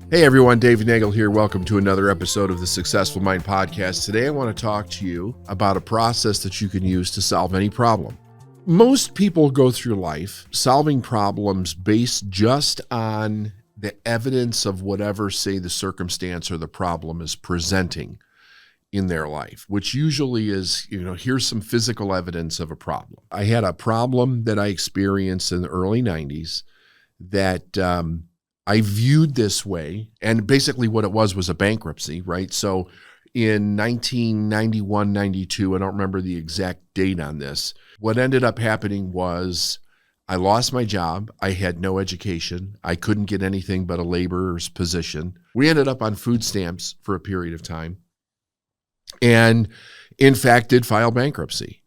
Hey everyone, David Neagle here. Welcome to another episode of the Successful Mind Podcast. Today I want to talk to you about a process that you can use to solve any problem. Most people go through life solving problems based just on the evidence of whatever, say, the circumstance or the problem is presenting in their life, which usually is, here's some physical evidence of a problem. I had a problem that I experienced in the early 90s that I viewed this way, and basically what it was a bankruptcy, right? So in 1991, 92, I don't remember the exact date on this, what ended up happening was I lost my job. I had no education. I couldn't get anything but a laborer's position. We ended up on food stamps for a period of time, and in fact did file bankruptcy.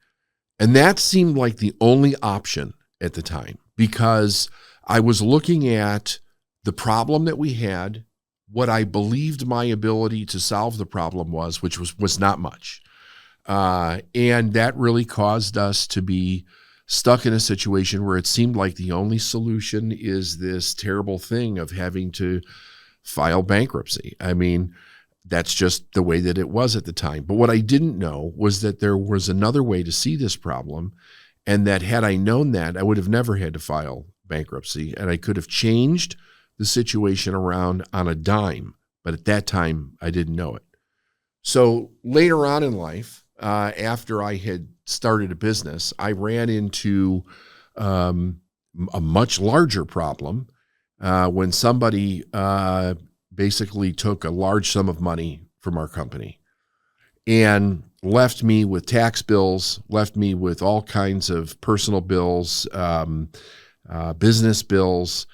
And that seemed like the only option at the time, because I was looking at the problem that we had, what I believed my ability to solve the problem was, which was not much. And that really caused us to be stuck in a situation where it seemed like the only solution is this terrible thing of having to file bankruptcy. I mean, that's just the way that it was at the time. But what I didn't know was that there was another way to see this problem, and that had I known that, I would have never had to file bankruptcy, and I could have changed the situation around on a dime, but at that time, I didn't know it. So later on in life, after I had started a business, I ran into a much larger problem when somebody basically took a large sum of money from our company and left me with tax bills, left me with all kinds of personal bills, business bills,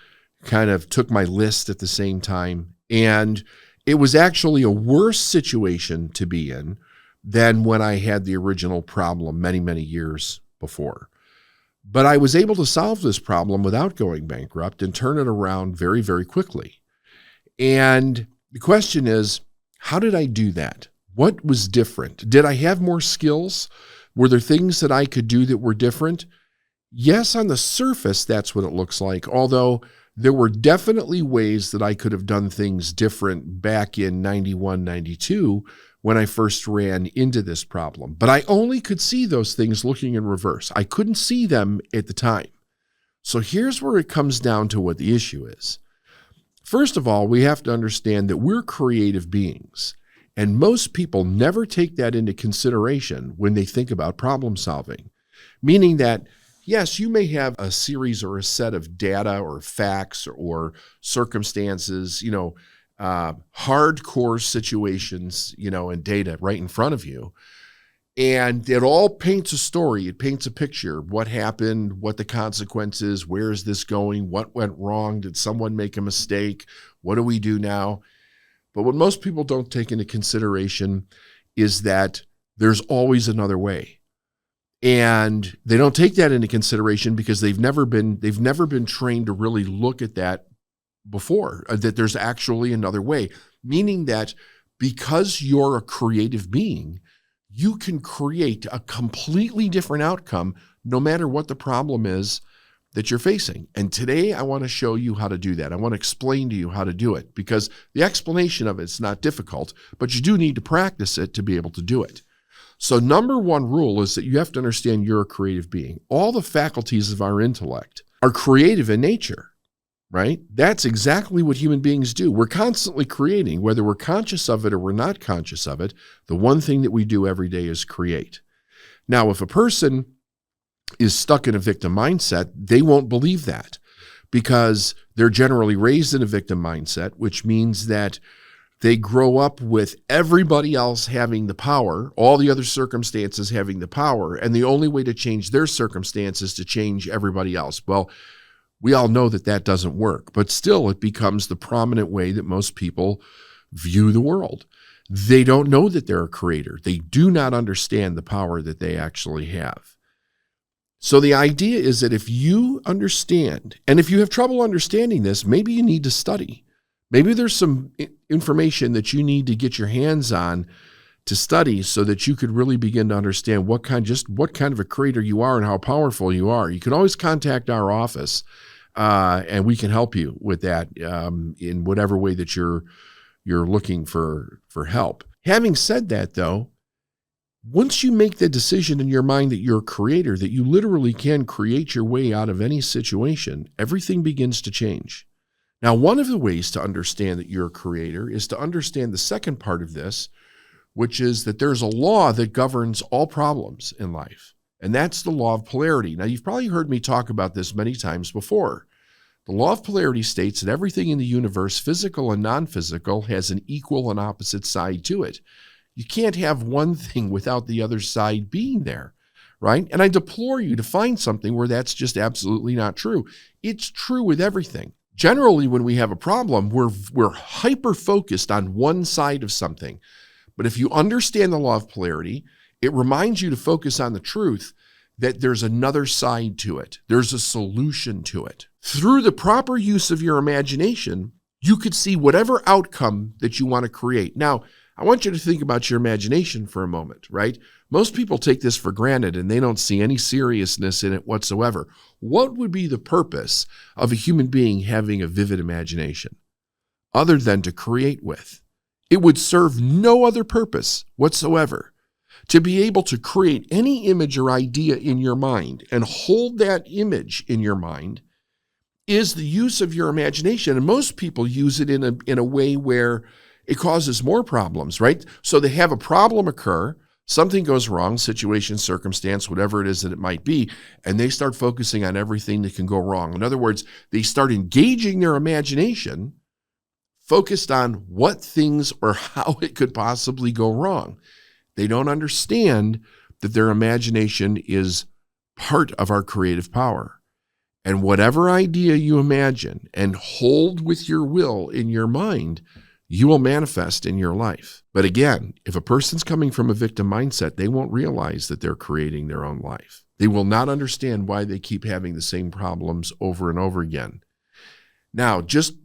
kind of took my list at the same time. And it was actually a worse situation to be in than when I had the original problem many, many years before. But I was able to solve this problem without going bankrupt and turn it around very, very quickly. And the question is, how did I do that? What was different? Did I have more skills? Were there things that I could do that were different? Yes, on the surface, that's what it looks like, although there were definitely ways that I could have done things different back in 91, 92 when I first ran into this problem. But I only could see those things looking in reverse. I couldn't see them at the time. So here's where it comes down to what the issue is. First of all, we have to understand that we're creative beings, and most people never take that into consideration when they think about problem solving, meaning that yes, you may have a series or a set of data or facts or circumstances, hardcore situations, and data right in front of you. And it all paints a story. It paints a picture. What happened, what the consequences, where is this going, what went wrong, did someone make a mistake, what do we do now? But what most people don't take into consideration is that there's always another way. And they don't take that into consideration because they've never been trained to really look at that before, that there's actually another way, meaning that because you're a creative being, you can create a completely different outcome no matter what the problem is that you're facing. And today I want to show you how to do that. I want to explain to you how to do it, because the explanation of it's not difficult, but you do need to practice it to be able to do it. So number one rule is that you have to understand you're a creative being. All the faculties of our intellect are creative in nature, right? That's exactly what human beings do. We're constantly creating, whether we're conscious of it or we're not conscious of it. The one thing that we do every day is create. Now, if a person is stuck in a victim mindset, they won't believe that, because they're generally raised in a victim mindset, which means that they grow up with everybody else having the power, all the other circumstances having the power, and the only way to change their circumstances is to change everybody else. Well, we all know that that doesn't work, but still it becomes the prominent way that most people view the world. They don't know that they're a creator. They do not understand the power that they actually have. So the idea is that if you understand, and if you have trouble understanding this, maybe you need to study. Maybe there's some information that you need to get your hands on to study so that you could really begin to understand what kind of a creator you are and how powerful you are. You can always contact our office and we can help you with that in whatever way that you're looking for help. Having said that, though, once you make the decision in your mind that you're a creator, that you literally can create your way out of any situation, everything begins to change. Now, one of the ways to understand that you're a creator is to understand the second part of this, which is that there's a law that governs all problems in life, and that's the law of polarity. Now, you've probably heard me talk about this many times before. The law of polarity states that everything in the universe, physical and non-physical, has an equal and opposite side to it. You can't have one thing without the other side being there, right? And I deplore you to find something where that's just absolutely not true. It's true with everything. Generally, when we have a problem, we're hyper-focused on one side of something. But if you understand the law of polarity, it reminds you to focus on the truth that there's another side to it. There's a solution to it. Through the proper use of your imagination, you could see whatever outcome that you want to create. Now, I want you to think about your imagination for a moment, right? Most people take this for granted and they don't see any seriousness in it whatsoever. What would be the purpose of a human being having a vivid imagination other than to create with? It would serve no other purpose whatsoever. To be able to create any image or idea in your mind and hold that image in your mind is the use of your imagination. And most people use it in a way where it causes more problems, right? So they have a problem occur, something goes wrong, situation, circumstance, whatever it is that it might be, and they start focusing on everything that can go wrong. In other words, they start engaging their imagination, focused on what things or how it could possibly go wrong. They don't understand that their imagination is part of our creative power. And whatever idea you imagine and hold with your will in your mind, you will manifest in your life. But again, if a person's coming from a victim mindset, they won't realize that they're creating their own life. They will not understand why they keep having the same problems over and over again. Now, just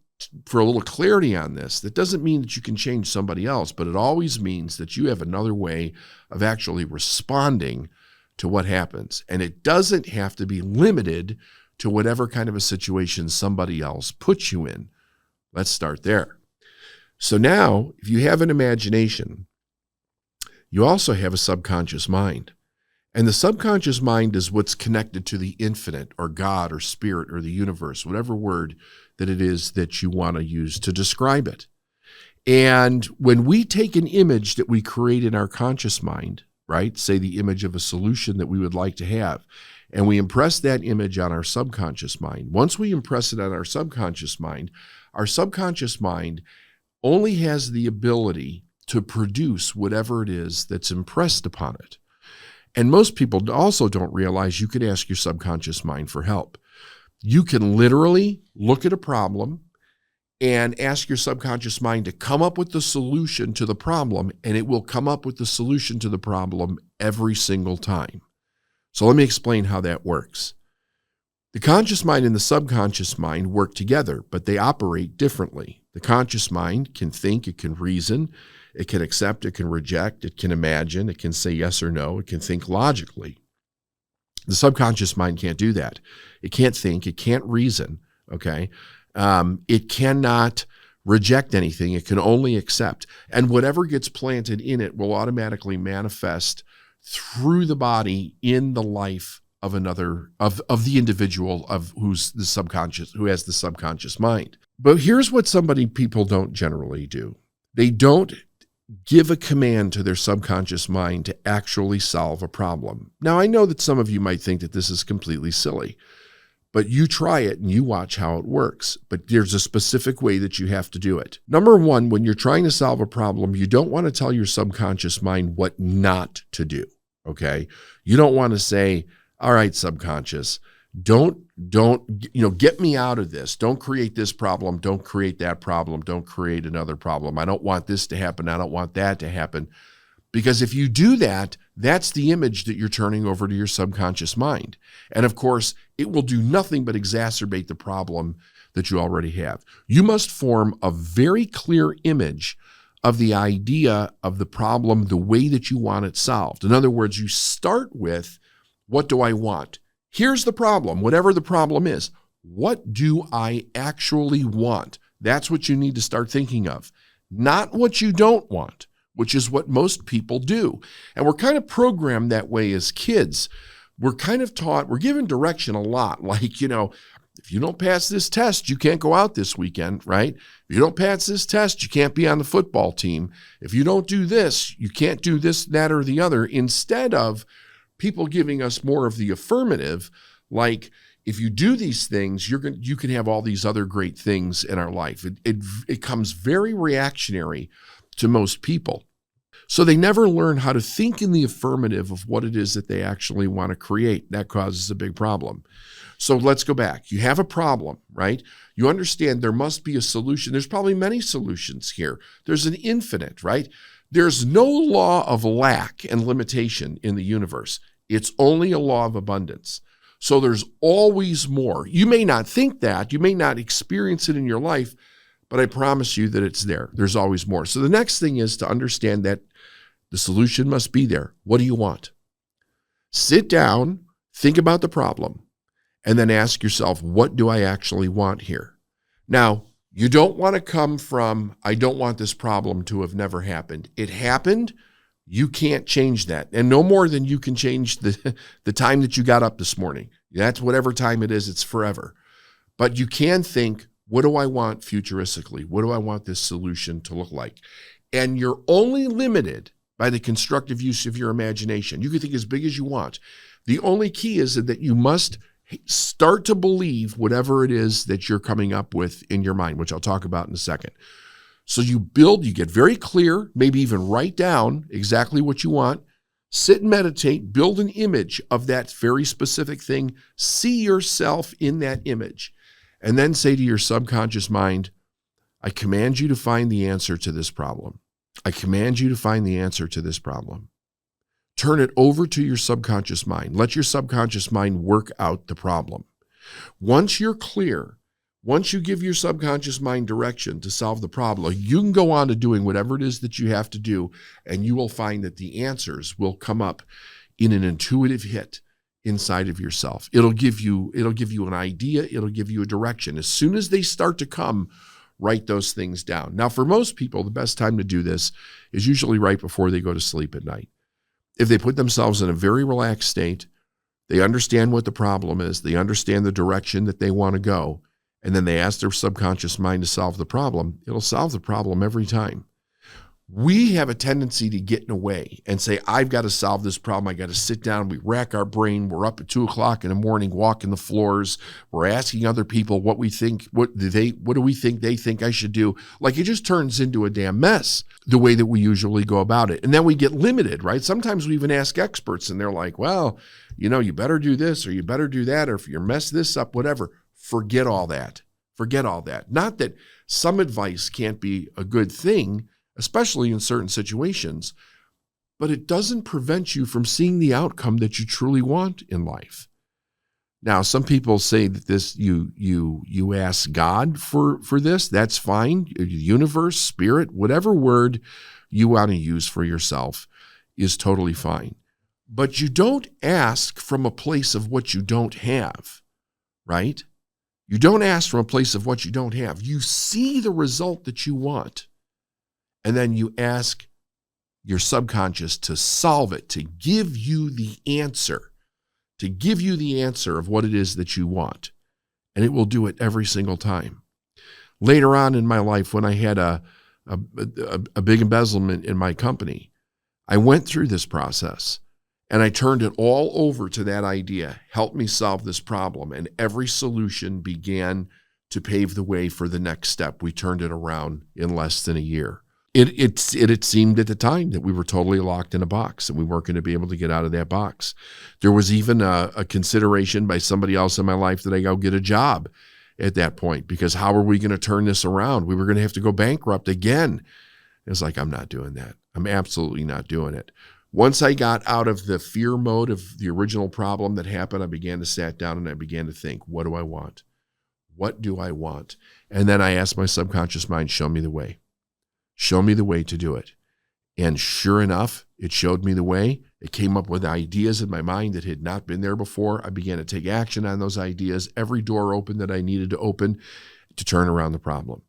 for a little clarity on this, that doesn't mean that you can change somebody else, but it always means that you have another way of actually responding to what happens. And it doesn't have to be limited to whatever kind of a situation somebody else puts you in. Let's start there. So now, if you have an imagination, you also have a subconscious mind. And the subconscious mind is what's connected to the infinite or God or spirit or the universe, whatever word that it is that you want to use to describe it. And when we take an image that we create in our conscious mind, right, say the image of a solution that we would like to have, and we impress that image on our subconscious mind, once we impress it on our subconscious mind only has the ability to produce whatever it is that's impressed upon it. And most people also don't realize you could ask your subconscious mind for help. You can literally look at a problem and ask your subconscious mind to come up with the solution to the problem, and it will come up with the solution to the problem every single time. So let me explain how that works. The conscious mind and the subconscious mind work together, but they operate differently. The conscious mind can think, it can reason, it can accept, it can reject, it can imagine, it can say yes or no, it can think logically. The subconscious mind can't do that. It can't think, it can't reason, okay? It cannot reject anything, it can only accept. And whatever gets planted in it will automatically manifest through the body in the life of another, of the individual who has the subconscious mind. But here's what people don't generally do. They don't give a command to their subconscious mind to actually solve a problem. Now, I know that some of you might think that this is completely silly, but you try it and you watch how it works. But there's a specific way that you have to do it. Number one, when you're trying to solve a problem, you don't want to tell your subconscious mind what not to do, okay? You don't want to say, all right, subconscious, don't get me out of this. Don't create this problem. Don't create that problem. Don't create another problem. I don't want this to happen. I don't want that to happen. Because if you do that, that's the image that you're turning over to your subconscious mind. And of course, it will do nothing but exacerbate the problem that you already have. You must form a very clear image of the idea of the problem, the way that you want it solved. In other words, you start with, what do I want? Here's the problem, whatever the problem is. What do I actually want? That's what you need to start thinking of, not what you don't want, which is what most people do. And we're kind of programmed that way as kids. We're kind of taught, we're given direction a lot. Like, if you don't pass this test, you can't go out this weekend, right? If you don't pass this test, you can't be on the football team. If you don't do this, you can't do this, that, or the other, instead of people giving us more of the affirmative, like, if you do these things, you can have all these other great things in our life. It comes very reactionary to most people. So they never learn how to think in the affirmative of what it is that they actually want to create. That causes a big problem. So let's go back. You have a problem, right? You understand there must be a solution. There's probably many solutions here. There's an infinite, right? There's no law of lack and limitation in the universe. It's only a law of abundance. So there's always more. You may not think that, you may not experience it in your life, but I promise you that it's there. There's always more. So the next thing is to understand that the solution must be there. What do you want? Sit down, think about the problem, and then ask yourself, what do I actually want here? Now, you don't want to come from, I don't want this problem to have never happened. It happened. You can't change that. And no more than you can change the time that you got up this morning. That's whatever time it is, it's forever. But you can think, what do I want futuristically? What do I want this solution to look like? And you're only limited by the constructive use of your imagination. You can think as big as you want. The only key is that you must start to believe whatever it is that you're coming up with in your mind, which I'll talk about in a second. So you get very clear, maybe even write down exactly what you want, sit and meditate, build an image of that very specific thing, see yourself in that image, and then say to your subconscious mind, I command you to find the answer to this problem. I command you to find the answer to this problem. Turn it over to your subconscious mind. Let your subconscious mind work out the problem. Once you're clear, once you give your subconscious mind direction to solve the problem, you can go on to doing whatever it is that you have to do, and you will find that the answers will come up in an intuitive hit inside of yourself. It'll give you an idea. It'll give you a direction. As soon as they start to come, write those things down. Now, for most people, the best time to do this is usually right before they go to sleep at night. If they put themselves in a very relaxed state, they understand what the problem is, they understand the direction that they want to go, and then they ask their subconscious mind to solve the problem, it'll solve the problem every time. We have a tendency to get in a way and say, I've got to solve this problem. I got to sit down. We rack our brain. We're up at 2:00 in the morning, walking the floors. We're asking other people what we think, what do we think they think I should do? Like, it just turns into a damn mess the way that we usually go about it. And then we get limited, right? Sometimes we even ask experts and they're like, well, you better do this or you better do that, or if you mess this up, whatever. Forget all that. Forget all that. Not that some advice can't be a good thing, especially in certain situations, but it doesn't prevent you from seeing the outcome that you truly want in life. Now, some people say that this you ask God for this. That's fine. Universe, spirit, whatever word you want to use for yourself is totally fine. But you don't ask from a place of what you don't have, right? You don't ask from a place of what you don't have. You see the result that you want. And then you ask your subconscious to solve it, to give you the answer of what it is that you want. And it will do it every single time. Later on in my life, when I had a big embezzlement in my company, I went through this process and I turned it all over to that idea. Help me solve this problem. And every solution began to pave the way for the next step. We turned it around in less than a year. It seemed at the time that we were totally locked in a box and we weren't going to be able to get out of that box. There was even a consideration by somebody else in my life that I go get a job at that point, because how are we going to turn this around? We were going to have to go bankrupt again. It's like, I'm not doing that. I'm absolutely not doing it. Once I got out of the fear mode of the original problem that happened, I began to sit down and I began to think, what do I want? What do I want? And then I asked my subconscious mind, show me the way. Show me the way to do it. And sure enough, it showed me the way. It came up with ideas in my mind that had not been there before. I began to take action on those ideas. Every door opened that I needed to open to turn around the problem.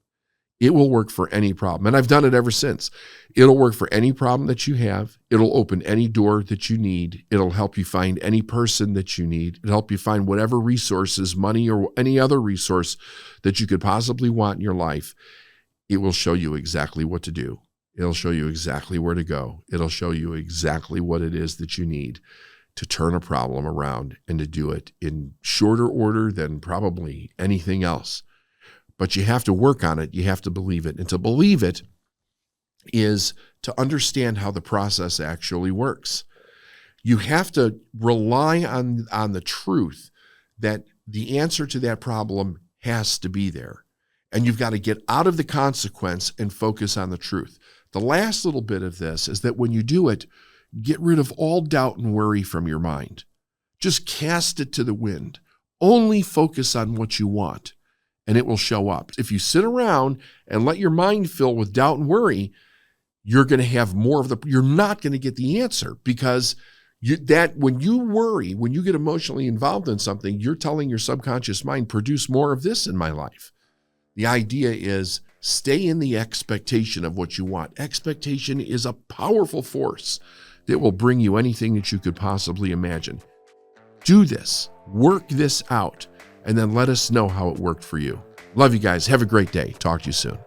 It will work for any problem. And I've done it ever since. It'll work for any problem that you have. It'll open any door that you need. It'll help you find any person that you need. It'll help you find whatever resources, money, or any other resource that you could possibly want in your life. It will show you exactly what to do. It'll show you exactly where to go. It'll show you exactly what it is that you need to turn a problem around and to do it in shorter order than probably anything else. But you have to work on it. You have to believe it. And to believe it is to understand how the process actually works. You have to rely on the truth that the answer to that problem has to be there. And you've got to get out of the consequence and focus on the truth. The last little bit of this is that when you do it, get rid of all doubt and worry from your mind. Just cast it to the wind. Only focus on what you want, and it will show up. If you sit around and let your mind fill with doubt and worry, you're going to have more of you're not going to get the answer, because when you worry, when you get emotionally involved in something, you're telling your subconscious mind, produce more of this in my life. The idea is stay in the expectation of what you want. Expectation is a powerful force that will bring you anything that you could possibly imagine. Do this, work this out, and then let us know how it worked for you. Love you guys. Have a great day. Talk to you soon.